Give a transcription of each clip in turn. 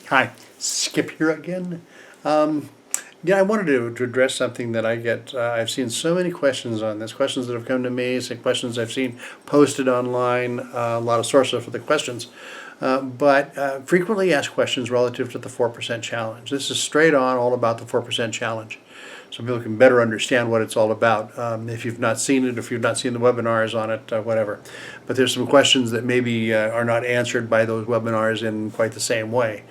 Hi, Skip here again. Yeah, I wanted to address something that I get. I've seen so many questions on this, questions that have come to me, some questions I've seen posted online, a lot of sources for the questions, but frequently asked questions relative to the 4% challenge. This is straight on all about the 4% challenge. So people can better understand what it's all about if you've not seen it, if you've not seen the webinars on it, whatever. But there's some questions that maybe are not answered by those webinars in quite the same way.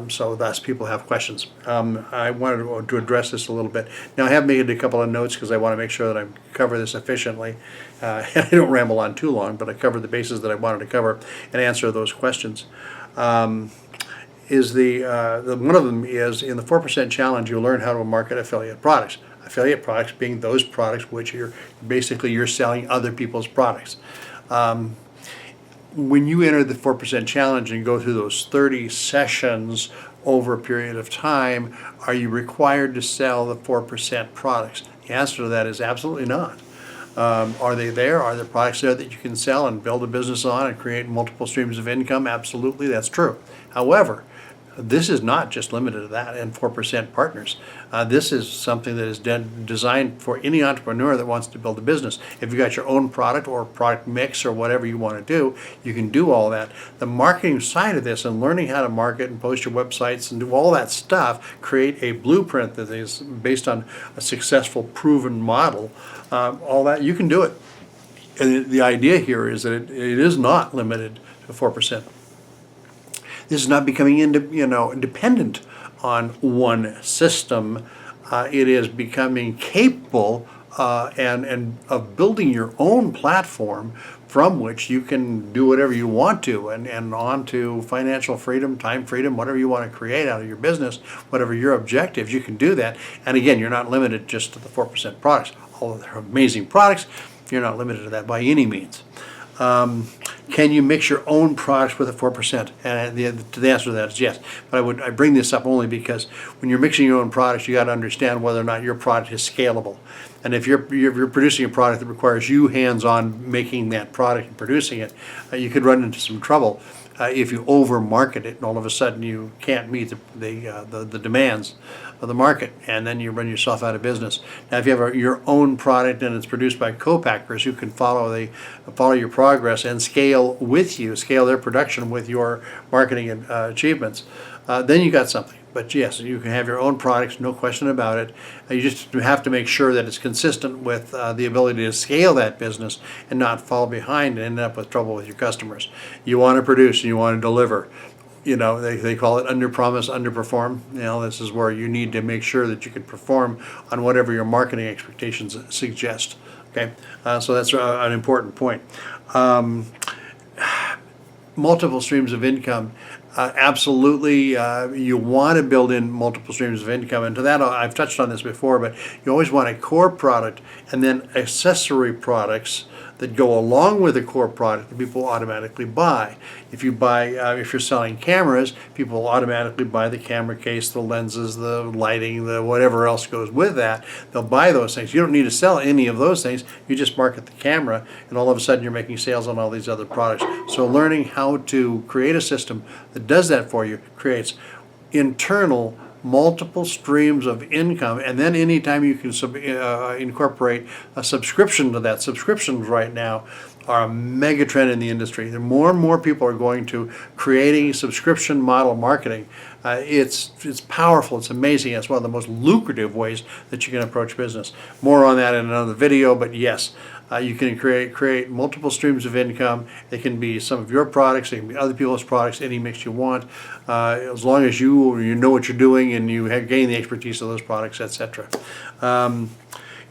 So thus people have questions. I wanted to address this a little bit. Now I have made a couple of notes because I want to make sure that I cover this efficiently. I don't ramble on too long, but I cover the bases that I wanted to cover and answer those questions. One of them is in the 4% challenge, you'll learn how to market affiliate products. Affiliate products being those products which you're selling other people's products. When you enter the 4% challenge and go through those 30 sessions over a period of time, are you required to sell the 4% products? The answer to that is absolutely not. Are they there? Are there products there that you can sell and build a business on and create multiple streams of income? Absolutely, that's true. However, this is not just limited to that and 4% partners. This is something that is designed for any entrepreneur that wants to build a business. If you've got your own product or product mix or whatever you want to do, you can do all that. The marketing side of this and learning how to market and post your websites and do all that stuff, create a blueprint that is based on a successful proven model, all that, you can do it. And the idea here is that it is not limited to 4%. This is not becoming dependent on one system. It is becoming capable and of building your own platform from which you can do whatever you want to and on to financial freedom, time freedom, whatever you want to create out of your business, whatever your objectives, you can do that. And again, you're not limited just to the 4% products. Although they're amazing products, you're not limited to that by any means. Can you mix your own products with a 4%? And the answer to that is yes. But I bring this up only because when you're mixing your own products, you got to understand whether or not your product is scalable. And if you're producing a product that requires you hands-on making that product and producing it, you could run into some trouble if you over-market it and all of a sudden you can't meet the demands of the market, and then you run yourself out of business. Now, if you have your own product and it's produced by co-packers who can follow your progress and scale their production with your marketing achievements, then you got something. But yes, you can have your own products, no question about it. You just have to make sure that it's consistent with the ability to scale that business and not fall behind and end up with trouble with your customers. You want to produce and you want to deliver. They call it under promise, under perform. This is where you need to make sure that you can perform on whatever your marketing expectations suggest. Okay, so that's an important point. Multiple streams of income. Absolutely, you want to build in multiple streams of income, and to that I've touched on this before, but you always want a core product and then accessory products that go along with the core product that people automatically buy. If you're selling cameras, people will automatically buy the camera case, the lenses, the lighting, the whatever else goes with that. They'll buy those things. You don't need to sell any of those things. You just market the camera, and all of a sudden you're making sales on all these other products. So learning how to create a system that does that for you creates internal multiple streams of income, and then anytime you can incorporate a subscription to that. Subscriptions right now are a mega trend in the industry. More and more people are going to creating subscription model marketing. It's powerful, it's amazing, it's one of the most lucrative ways that you can approach business. More on that in another video, but yes, you can create multiple streams of income. They can be some of your products, they can be other people's products, any mix you want, as long as you know what you're doing and you have gained the expertise of those products, etc.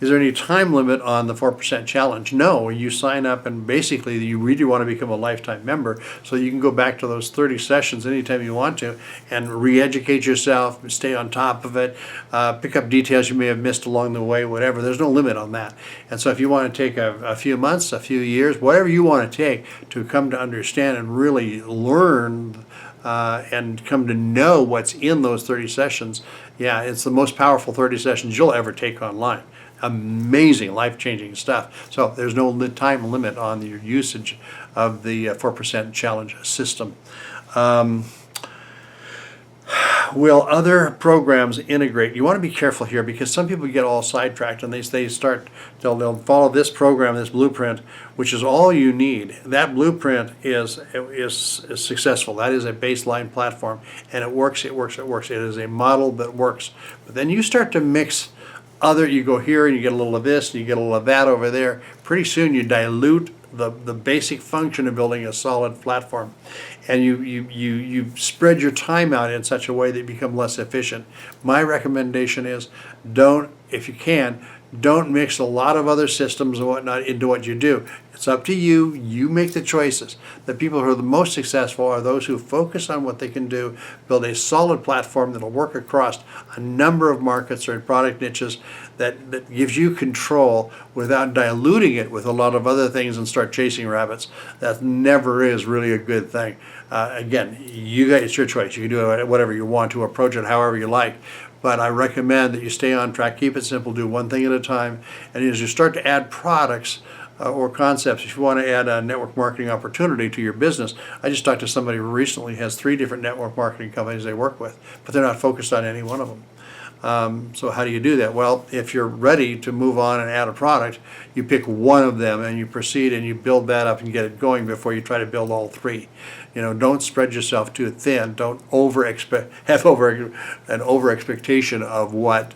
Is there any time limit on the 4% challenge? No, you sign up and basically you really want to become a lifetime member so you can go back to those 30 sessions anytime you want to and re-educate yourself, stay on top of it, pick up details you may have missed along the way, whatever. There's no limit on that. And so if you want to take a few months, a few years, whatever you want to take to come to understand and really learn and come to know what's in those 30 sessions, yeah, it's the most powerful 30 sessions you'll ever take online. Amazing, life-changing stuff. So there's no time limit on your usage of the 4% challenge system. will other programs integrate? You want to be careful here because some people get all sidetracked and they'll follow this program, this blueprint, which is all you need. That blueprint is successful. That is a baseline platform, and it works. It is a model that works. But then you start to mix you go here and you get a little of this and you get a little of that over there. Pretty soon you dilute the basic function of building a solid platform, and you spread your time out in such a way that you become less efficient. My recommendation is if you can, don't mix a lot of other systems and whatnot into what you do. It's up to you. You make the choices. The people who are the most successful are those who focus on what they can do, build a solid platform that'll work across a number of markets or product niches that gives you control without diluting it with a lot of other things and start chasing rabbits. That never is really a good thing. Again, it's your choice. You can do it whatever you want to, approach it however you like. But I recommend that you stay on track, keep it simple, do one thing at a time. And as you start to add products or concepts, if you want to add a network marketing opportunity to your business, I just talked to somebody who recently has 3 different network marketing companies they work with, but they're not focused on any one of them. So how do you do that? Well, if you're ready to move on and add a product, you pick one of them and you proceed and you build that up and get it going before you try to build all 3. Don't spread yourself too thin. Don't have an over expectation of what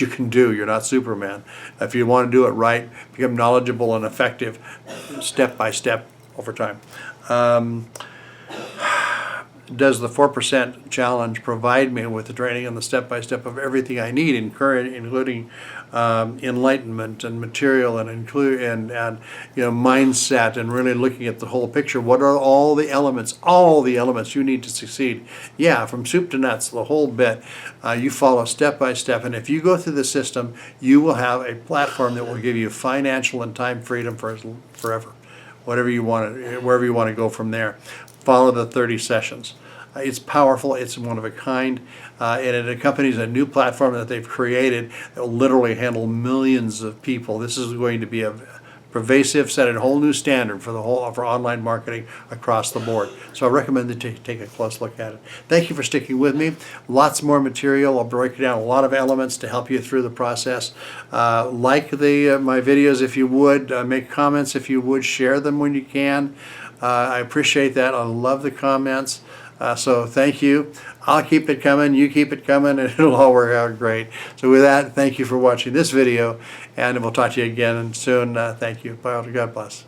you can do. You're not Superman. If you want to do it right, become knowledgeable and effective step by step over time. Does the 4% challenge provide me with the training and the step-by-step of everything I need, including enlightenment and material and mindset and really looking at the whole picture? What are all the elements you need to succeed? Yeah, from soup to nuts, the whole bit. You follow step by step, and if you go through the system, you will have a platform that will give you financial and time freedom for forever. Wherever you want to go from there. Follow the 30 sessions. It's powerful, it's one of a kind, and it accompanies a new platform that they've created that will literally handle millions of people. This is going to be a pervasive, set a whole new standard for online marketing across the board. So I recommend that you take a close look at it. Thank you for sticking with me. Lots more material. I'll break down a lot of elements to help you through the process. Like my videos if you would. Make comments if you would. Share them when you can. I appreciate that. I love the comments. So thank you. I'll keep it coming. You keep it coming, and it'll all work out great. So with that, thank you for watching this video, and we'll talk to you again soon. Thank you. Bye. God bless.